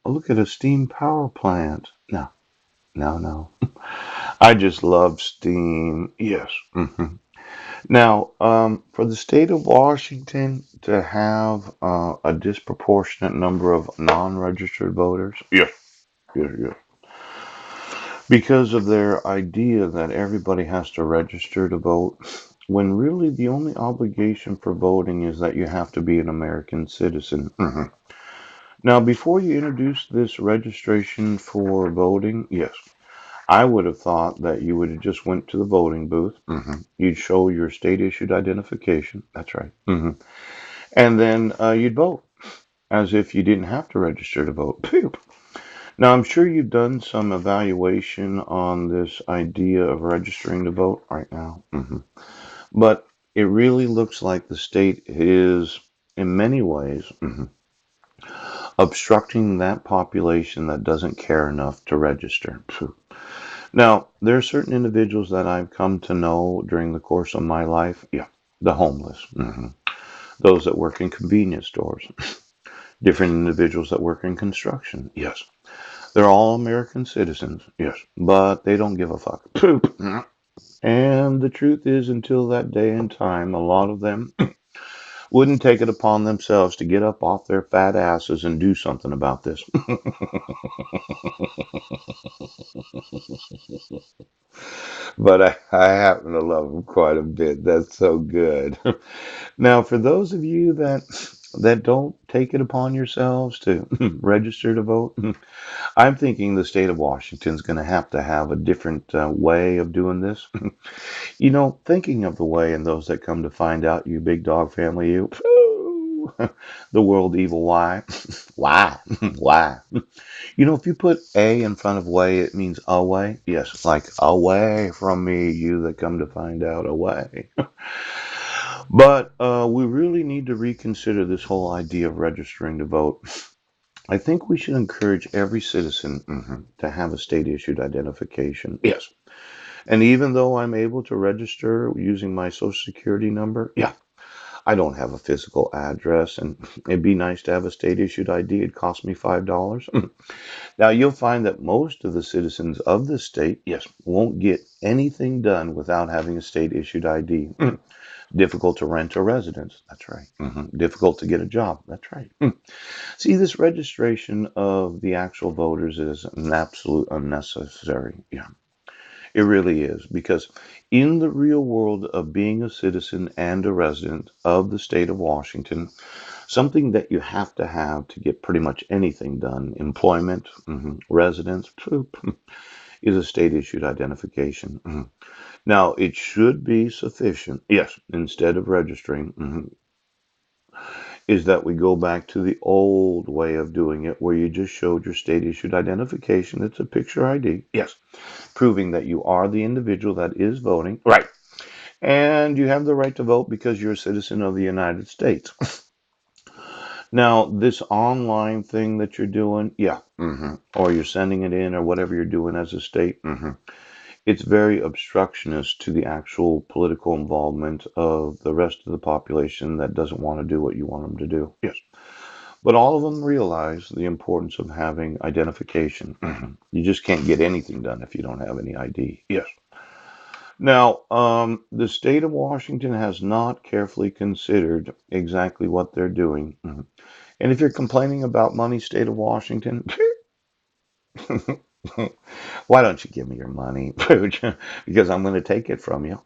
Look at a steam power plant. No, no, no. I just love steam. Yes. Now, for the state of Washington to have a disproportionate number of non-registered voters, yes, yes, yes, because of their idea that everybody has to register to vote, when really the only obligation for voting is that you have to be an American citizen. Now, before you introduce this registration for voting, yes, I would have thought that you would have just went to the voting booth. You'd show your state issued identification. That's right. And then you'd vote as if you didn't have to register to vote. Phew. Now, I'm sure you've done some evaluation on this idea of registering to vote right now. But it really looks like the state is, in many ways, obstructing that population that doesn't care enough to register. Phew. Now, there are certain individuals that I've come to know during the course of my life. Yeah, the homeless, those that work in convenience stores, different individuals that work in construction. Yes, they're all American citizens. Yes, but they don't give a fuck. Poop. And the truth is, until that day and time, a lot of them wouldn't take it upon themselves to get up off their fat asses and do something about this. But I happen to love them quite a bit. That's so good. Now, for those of you that don't take it upon yourselves to register to vote, I'm thinking the state of Washington's going to have a different way of doing this. Thinking of the way and those that come to find out, you big dog family, you, the world evil why, why, why? If you put a in front of way, it means away. Yes, like away from me, you that come to find out away. But we really need to reconsider this whole idea of registering to vote. I think we should encourage every citizen to have a state issued identification. Yes. And even though I'm able to register using my social security number, yeah, I don't have a physical address, and it'd be nice to have a state issued ID. It cost me $5. Now, you'll find that most of the citizens of the state, yes, won't get anything done without having a state issued ID. Difficult to rent a residence. That's right. Difficult to get a job. That's right. See, this registration of the actual voters is an absolute unnecessary. Yeah, it really is. Because in the real world of being a citizen and a resident of the state of Washington, something that you have to get pretty much anything done, employment, residence, is a state issued identification. Now, it should be sufficient, yes, instead of registering, is that we go back to the old way of doing it where you just showed your state issued identification. It's a picture ID, yes, proving that you are the individual that is voting. Right. And you have the right to vote because you're a citizen of the United States. Now, this online thing that you're doing, yeah, or you're sending it in or whatever you're doing as a state, it's very obstructionist to the actual political involvement of the rest of the population that doesn't want to do what you want them to do. Yes. But all of them realize the importance of having identification. You just can't get anything done if you don't have any ID. Yes. Now, the state of Washington has not carefully considered exactly what they're doing. And if you're complaining about money, state of Washington, why don't you give me your money? Because I'm going to take it from you.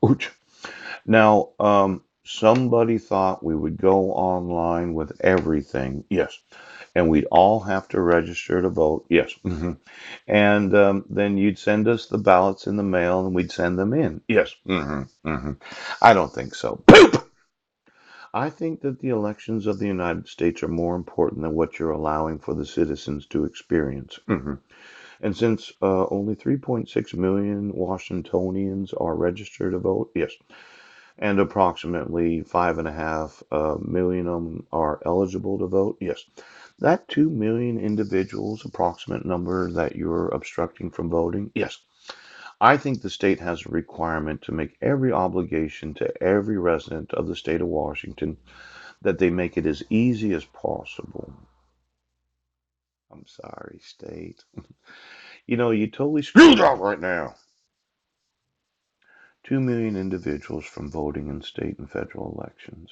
Now, somebody thought we would go online with everything. Yes. And we'd all have to register to vote. Yes. And then you'd send us the ballots in the mail and we'd send them in. Yes. I don't think so. Poop! I think that the elections of the United States are more important than what you're allowing for the citizens to experience. And since only 3.6 million Washingtonians are registered to vote, yes, and approximately 5.5 million of them are eligible to vote, yes, that 2 million individuals, approximate number that you're obstructing from voting, yes, I think the state has a requirement to make every obligation to every resident of the state of Washington that they make it as easy as possible. I'm sorry, state. You know, you totally screwed up right now. 2 million individuals from voting in state and federal elections.